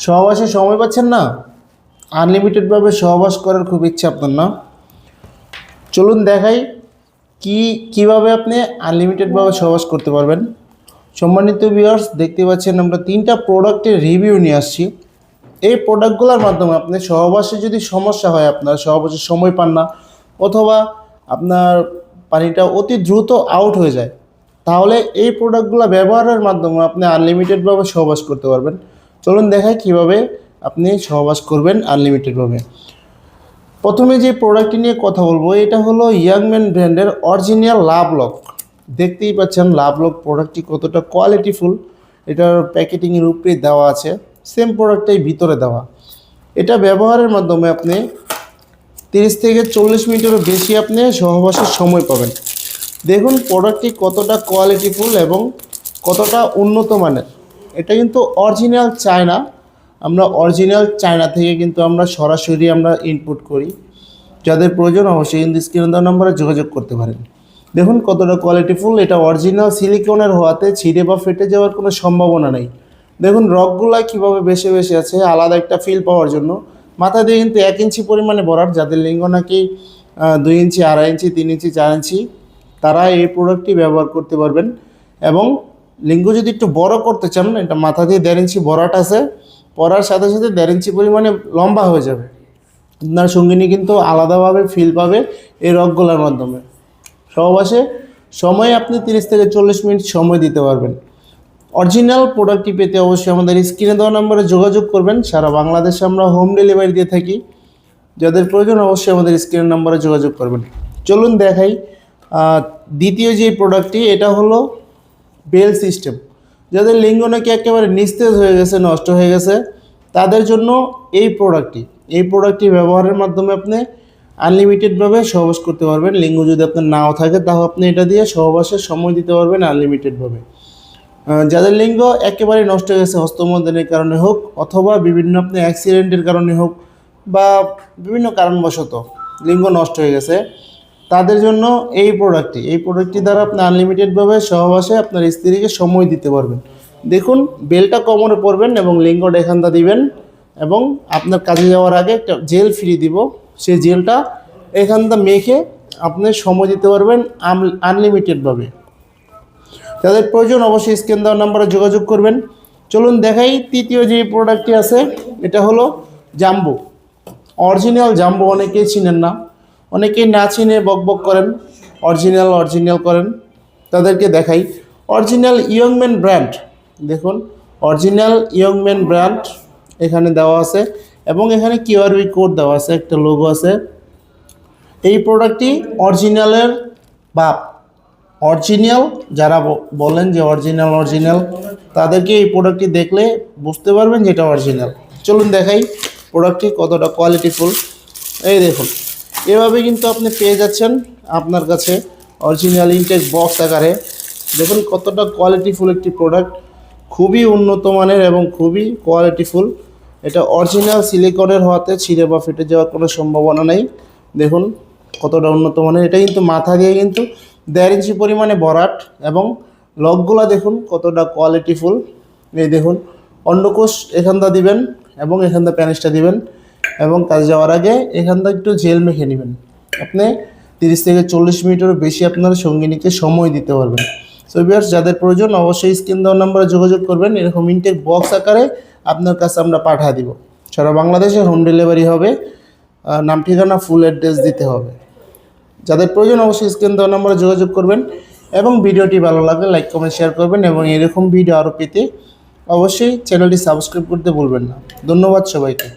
সহবাসে সময় পাচ্ছেন না, আনলিমিটেডভাবে সহবাস করার খুব ইচ্ছা আপনার না? চলুন দেখাই কিভাবে আপনি আনলিমিটেডভাবে সহবাস করতে পারবেন। সম্মানিত ভিউয়ার্স, দেখতে পাচ্ছেন আমরা 3টা প্রোডাক্টের রিভিউ নিয়ে আসছি। এই প্রোডাক্টগুলোর মাধ্যমে আপনি সহবাসে যদি সমস্যা হয়, আপনার সহবাসে সময় পান না, অথবা আপনার পানিটা অতি দ্রুত আউট হয়ে যায়, তাহলে এই প্রোডাক্টগুলো ব্যবহারের মাধ্যমে আপনি আনলিমিটেডভাবে সহবাস করতে পারবেন। চলুন দেখাই কিভাবে আপনি সহবাস করবেন আনলিমিটেডভাবে। প্রথমে যে প্রোডাক্টটি নিয়ে কথা বলবো, এটা হলো ইয়াংম্যান ব্র্যান্ডের অরিজিনাল লাভ লক। দেখতেই পাচ্ছেন লাভ লক প্রোডাক্টটি কতটা কোয়ালিটিফুল। এটার প্যাকেটিংয়ের উপরে দেওয়া আছে, সেম প্রোডাক্টটাই ভিতরে দেওয়া। এটা ব্যবহারের মাধ্যমে আপনি 30 থেকে 40 মিনিটেরও বেশি আপনি সহবাসের সময় পাবেন। দেখুন প্রোডাক্টটি কতটা কোয়ালিটিফুল এবং কতটা উন্নত মানের। এটা কিন্তু অরিজিনাল চায়না, আমরা অরিজিনাল চায়না থেকে কিন্তু আমরা সরাসরি ইনপুট করি। যাদের প্রয়োজন অবশ্যই কিন্তু স্ক্রিনে দেওয়া নম্বরে যোগাযোগ করতে পারেন। দেখুন কতটা কোয়ালিটিফুল। এটা অরিজিনাল সিলিকনের হওয়াতে ছিঁড়ে বা ফেটে যাওয়ার কোনো সম্ভাবনা নেই। দেখুন রকগুলা কীভাবে বেশি বেশি আছে, আলাদা একটা ফিল পাওয়ার জন্য। মাথা দিয়ে কিন্তু 1 ইঞ্চি পরিমাণে ভরাট, যাদের লিঙ্গ নাকি 2 ইঞ্চি, 2.5 ইঞ্চি, 3 ইঞ্চি, 4 ইঞ্চি, তারা এই প্রোডাক্টটি ব্যবহার করতে পারবেন। এবং লিঙ্গ যদি একটু বড় করতে চান, এটা মাথা দিয়ে 1.5 ইঞ্চি ভরাট আছে, পরার সাথে সাথে 1.5 ইঞ্চি পরিমাণে লম্বা হয়ে যাবে। আপনার সঙ্গিনী কিন্তু আলাদাভাবে ফিল পাবে এই রকগুলোর মাধ্যমে। সহবাসে সময় আপনি 30 থেকে 40 মিনিট সময় দিতে পারবেন। অরিজিনাল প্রোডাক্টটি পেতে অবশ্যই আমাদের স্ক্রিনে দেওয়া নম্বরে যোগাযোগ করবেন। সারা বাংলাদেশে আমরা হোম ডেলিভারি দিয়ে থাকি। যাদের প্রয়োজন অবশ্যই আমাদের স্ক্রিনের নম্বরে যোগাযোগ করবেন। চলুন দেখাই দ্বিতীয় যে প্রোডাক্টটি, এটা হলো বেল সিস্টেম। যাদের লিঙ্গ নাকি একেবারে নিস্তেজ হয়ে গেছে, নষ্ট হয়ে গেছে, তাদের জন্য এই প্রোডাক্টটি ব্যবহারের মাধ্যমে আপনি আনলিমিটেডভাবে সহবাস করতে পারবেন। লিঙ্গ যদি আপনার নাও থাকে, তাও আপনি এটা দিয়ে সহবাসের সময় দিতে পারবেন আনলিমিটেডভাবে। যাদের লিঙ্গ একেবারে নষ্ট হয়ে গেছে, হস্তমৈথুনের কারণে হোক অথবা বিভিন্ন আপনি অ্যাক্সিডেন্টের কারণে হোক বা বিভিন্ন কারণবশত লিঙ্গ নষ্ট হয়ে গেছে, তাদের জন্য এই প্রোডাক্টটি দ্বারা আপনি আনলিমিটেডভাবে সহবাসে আপনার স্ত্রীকে সময় দিতে পারবেন। দেখুন বেলটা কোমরে পরবেন এবং লিঙ্গটা এখানটা দিবেন, এবং আপনার কাজে যাওয়ার আগে একটা জেল ফ্রি দিব। সেই জেলটা এখানটা মেখে আপনি সময় দিতে পারবেন আনলিমিটেডভাবে। যাদের প্রয়োজন অবশ্যই স্ক্রিন দেওয়ার নাম্বারে যোগাযোগ করবেন। চলুন দেখাই তৃতীয় যে প্রোডাক্টটি আছে, এটা হলো জাম্বো। অরিজিনাল জাম্বো অনেকেই চিনেন না, অনেকেই না চিনে বকবক করেন, অরিজিনাল করেন। তাদেরকে দেখাই অরিজিনাল ইয়ংম্যান ব্র্যান্ড। দেখুন অরিজিনাল ইয়ংম্যান ব্র্যান্ড এখানে দেওয়া আছে, এবং এখানে কিউআরবি কোড দেওয়া আছে, একটা লোগো আছে। এই প্রোডাক্টটি অরিজিনালের বাপ। অরিজিনাল যারা বলেন যে অরিজিনাল, তাদেরকে এই প্রোডাক্টটি দেখলে বুঝতে পারবেন যে এটা অরিজিনাল। চলুন দেখাই প্রোডাক্টটি কতটা কোয়ালিটিফুল। এই দেখুন এভাবে কিন্তু আপনি পেয়ে যাচ্ছেন আপনার কাছে অরিজিনাল ইনটেক বক্স আকারে। দেখুন কতটা কোয়ালিটিফুল একটি প্রোডাক্ট, খুবই উন্নত মানের এবং খুবই কোয়ালিটিফুল। এটা অরিজিনাল সিলিকনের হওয়াতে ছিঁড়ে বা ফেটে যাওয়ার কোনো সম্ভাবনা নেই। দেখুন কতটা উন্নত মানের। এটা কিন্তু মাথা দিয়ে কিন্তু 1.5 ইঞ্চি পরিমাণে ভরাট, এবং লকগুলা দেখুন কতটা কোয়ালিটিফুল। এই দেখুন অন্ডকোষ এখানটা দিবেন এবং এখানটা প্যানিসটা দিবেন, এবং কাজে যাওয়ার আগে এখানটা একটু জেল মেখে নেবেন। আপনি 30 থেকে 40 মিনিটেরও বেশি আপনার সঙ্গিনীকে সময় দিতে পারবেন। সো ভিউয়ার্স, যাদের প্রয়োজন অবশ্যই স্ক্রিন দেওয়ার নাম্বারে যোগাযোগ করবেন। এরকম ইনটেক বক্স আকারে আপনার কাছে আমরা পাঠিয়ে দিব। সারা বাংলাদেশে হোম ডেলিভারি হবে। নাম ঠিকানা ফুল অ্যাড্রেস দিতে হবে। যাদের প্রয়োজন অবশ্যই স্ক্রিন দেওয়ার নাম্বারে যোগাযোগ করবেন, এবং ভিডিওটি ভালো লাগলে লাইক কমেন্ট শেয়ার করবেন, এবং এরকম ভিডিও আরও পেতে অবশ্যই চ্যানেলটি সাবস্ক্রাইব করতে ভুলবেন না। ধন্যবাদ সবাইকে।